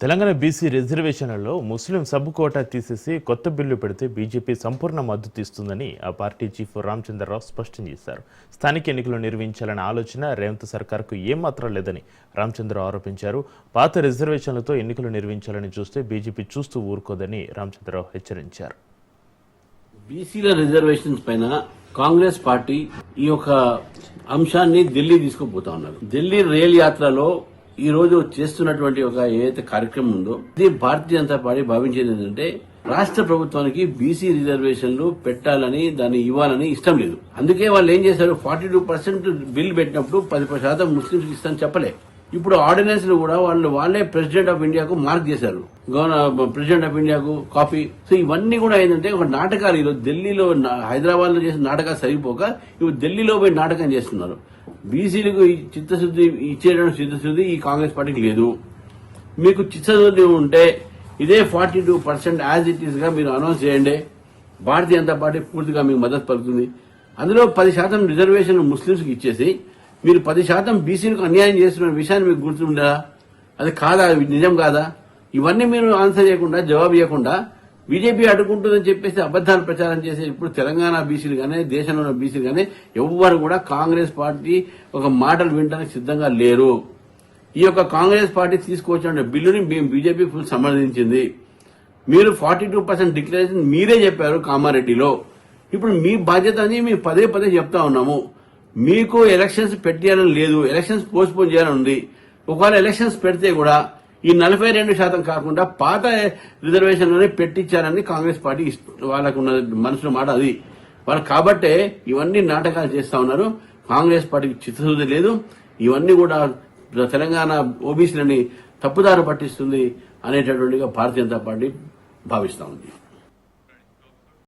Telangana BC రిజర్వేషన్లలో ముస్లిం sub quota తీసేసి కొత్త bill పెడితే బీజేపీ సంపూర్ణ మద్దతు ఇస్తుందని ఆ పార్టీ చీఫ్ రామచంద్రరావు స్పష్టం చేశారు. స్థానిక ఎన్నికలు నిర్వహించాలన్న ఆలోచన రేవంత్ సర్కార్కు ఏమాత్రం లేదని రామచంద్రరావు ఆరోపించారు. పాత రిజర్వేషన్లతో ఎన్నికలు నిర్వహించాలని చూస్తే బీజేపీ చూస్తూ ఊరుకోదని రామచంద్రరావు హెచ్చరించారు. బీసీల రిజర్వేషన్స్ పైన కాంగ్రెస్ పార్టీ ఈ యొక్క అంశాన్ని ఢిల్లీ తీసుకుపోతా ఉన్నారు. ఢిల్లీ రైల్ యాత్రలో ఈ రోజు చేస్తున్నటువంటి ఒక ఏదైతే కార్యక్రమం ఉందో ఇది భారతీయ జనతా పార్టీ భావించేది ఏంటంటే రాష్ట్ర ప్రభుత్వానికి బీసీ రిజర్వేషన్లు పెట్టాలని దాన్ని ఇవ్వాలని ఇష్టం లేదు. అందుకే వాళ్ళు ఏం చేశారు, 42% బిల్ పెట్టినప్పుడు 10% ముస్లింస్ ఇస్తామని చెప్పలే. ఇప్పుడు ఆర్డినెన్స్ లో కూడా వాళ్ళే ప్రెసిడెంట్ ఆఫ్ ఇండియాకు మార్క్ చేశారు, ప్రెసిడెంట్ ఆఫ్ ఇండియాకు కాపీ. సో ఇవన్నీ కూడా ఏంటంటే ఒక నాటకాలు. ఈరోజు ఢిల్లీలో హైదరాబాద్ లో చేసిన నాటకాలు సరిపోక ఇప్పుడు ఢిల్లీలో పోయి నాటకం చేస్తున్నారు. బీసీలకు చిత్తశుద్ధి ఇచ్చేటువంటి చిత్తశుద్ధి ఈ కాంగ్రెస్ పార్టీకి లేదు. మీకు చిత్తశుద్ధి ఉంటే ఇదే 42% యాజ్ ఇట్ ఈస్ గా మీరు అనౌన్స్ చేయండి. భారతీయ జనతా పార్టీ పూర్తిగా మీకు మద్దతు పలుకుతుంది. అందులో 10% రిజర్వేషన్ ముస్లింస్ కి ఇచ్చేసి మీరు 10% బీసీలకు అన్యాయం చేస్తున్న విషయాన్ని మీకు గుర్తుందా? అది కాదా? నిజం కాదా? ఇవన్నీ మీరు ఆన్సర్ చేయకుండా, జవాబు ఇవ్వకుండా బీజేపీ అడ్డుకుంటుందని చెప్పేసి అబద్దాలు ప్రచారం చేసే ఇప్పుడు తెలంగాణ బీసీలు కానీ దేశంలో ఉన్న బీసీలు కానీ ఎవ్వరు కూడా కాంగ్రెస్ పార్టీ ఒక మాటలు వినడానికి సిద్ధంగా లేరు. ఈ యొక్క కాంగ్రెస్ పార్టీ తీసుకొచ్చిన బిల్లుని బీజేపీ ఫుల్ సమర్థించింది. మీరు 42% డిక్లరేషన్ మీరే చెప్పారు కామారెడ్డిలో. ఇప్పుడు మీ బాధ్యత అని మేము పదే పదే చెప్తా ఉన్నాము. మీకు ఎలక్షన్స్ పెట్టాలని లేదు, ఎలక్షన్స్ పోస్ట్పోన్ చేయాలని ఉంది. ఒకవేళ ఎలక్షన్స్ పెడితే కూడా ఈ 42% కాకుండా పాత రిజర్వేషన్లోనే పెట్టించారని కాంగ్రెస్ పార్టీ వాళ్ళకున్న మనసులో మాట అది. వాళ్ళు కాబట్టే ఇవన్నీ నాటకాలు చేస్తా ఉన్నారు. కాంగ్రెస్ పార్టీకి చిత్తశుద్ధి లేదు. ఇవన్నీ కూడా తెలంగాణ ఓబీసీలని తప్పుదారు పట్టిస్తుంది అనేటటువంటిగా భారతీయ జనతా పార్టీ భావిస్తా ఉంది.